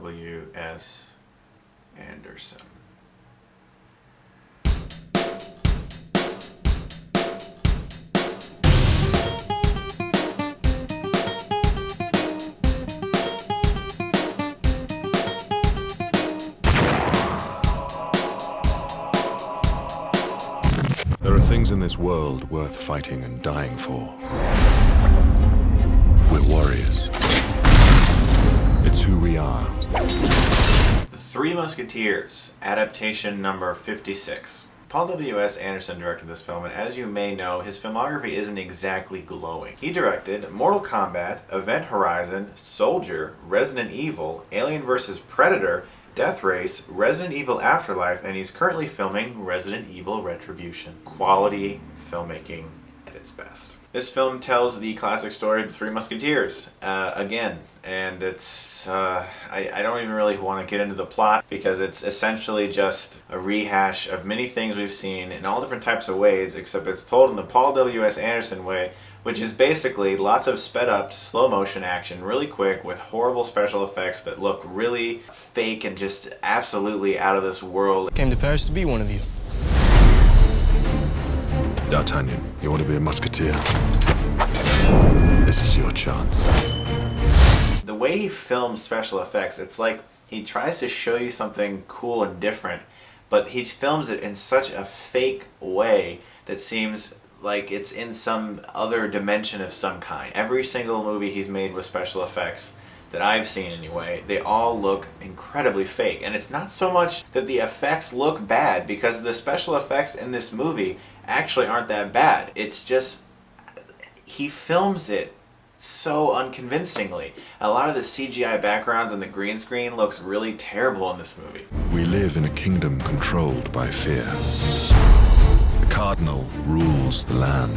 W.S. Anderson. There are things in this world worth fighting and dying for. We're warriors. It's who we are. The Three Musketeers, adaptation number 56. Paul W.S. Anderson directed this film, and as you may know, his filmography isn't exactly glowing. He directed Mortal Kombat, Event Horizon, Soldier, Resident Evil, Alien vs. Predator, Death Race, Resident Evil Afterlife, and he's currently filming Resident Evil Retribution. Quality filmmaking at its best. This film tells the classic story of the Three Musketeers, again, and it's, I don't even really want to get into the plot because it's essentially just a rehash of many things we've seen in all different types of ways, except it's told in the Paul W.S. Anderson way, which is basically lots of sped up to slow motion action really quick with horrible special effects that look really fake and just absolutely out of this world. Came to Paris to be one of you. D'Artagnan, you want to be a musketeer? This is your chance. The way he films special effects, it's like he tries to show you something cool and different, but he films it in such a fake way that seems like it's in some other dimension of some kind. Every single movie he's made with special effects that I've seen anyway, they all look incredibly fake. And it's not so much that the effects look bad, because the special effects in this movie actually aren't that bad. It's just, he films it so unconvincingly. A lot of the CGI backgrounds and the green screen looks really terrible in this movie. We live in a kingdom controlled by fear. The Cardinal rules the land.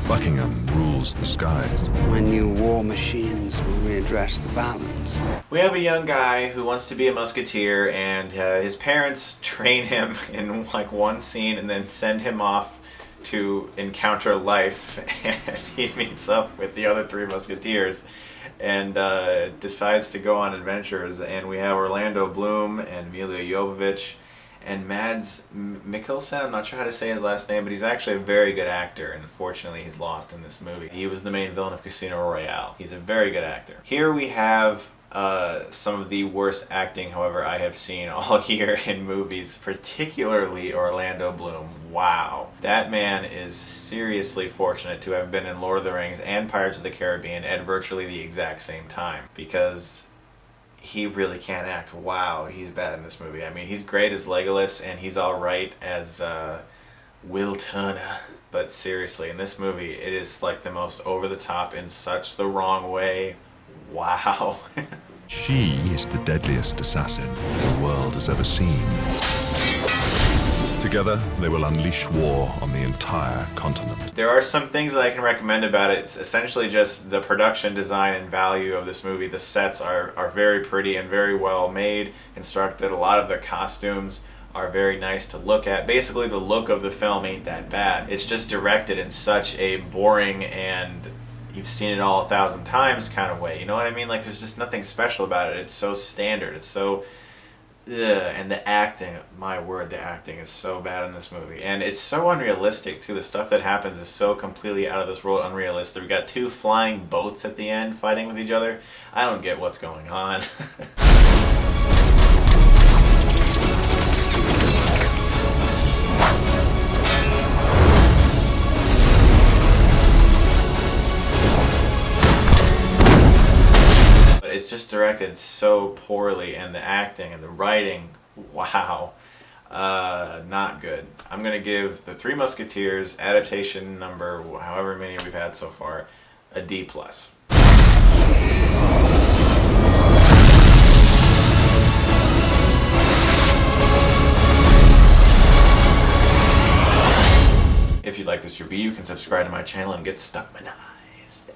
Buckingham rules the skies. My new war machines will readdress the balance. We have a young guy who wants to be a musketeer, and his parents train him in like one scene and then send him off to encounter life, and he meets up with the other three musketeers and decides to go on adventures. And we have Orlando Bloom and Milla Jovovich and Mads Mikkelson. I'm not sure how to say his last name, but he's actually a very good actor, and unfortunately he's lost in this movie. He was the main villain of Casino Royale. He's a very good actor. Here we have some of the worst acting, however, I have seen all year in movies, particularly Orlando Bloom. Wow. That man is seriously fortunate to have been in Lord of the Rings and Pirates of the Caribbean at virtually the exact same time, because he really can't act. Wow, he's bad in this movie. I mean, he's great as Legolas, and he's alright as Will Turner. But seriously, in this movie, it is like the most over-the-top in such the wrong way. Wow. She is the deadliest assassin the world has ever seen. Together, they will unleash war on the entire continent. There are some things that I can recommend about it. It's essentially just the production design and value of this movie. The sets are very pretty and very well made, constructed. A lot of the costumes are very nice to look at. Basically, the look of the film ain't that bad. It's just directed in such a boring and you've seen it all 1,000 times kind of way. You know what I mean? Like, there's just nothing special about it. It's so standard. It's so... And the acting, my word, the acting is so bad in this movie. And it's so unrealistic, too. The stuff that happens is so completely out of this world unrealistic. We got two flying boats at the end fighting with each other. I don't get what's going on. It's just directed so poorly, and the acting and the writing, wow, not good. I'm going to give The Three Musketeers, adaptation number, however many we've had so far, a D+. If you like this review, you can subscribe to my channel and get Stuckmanized.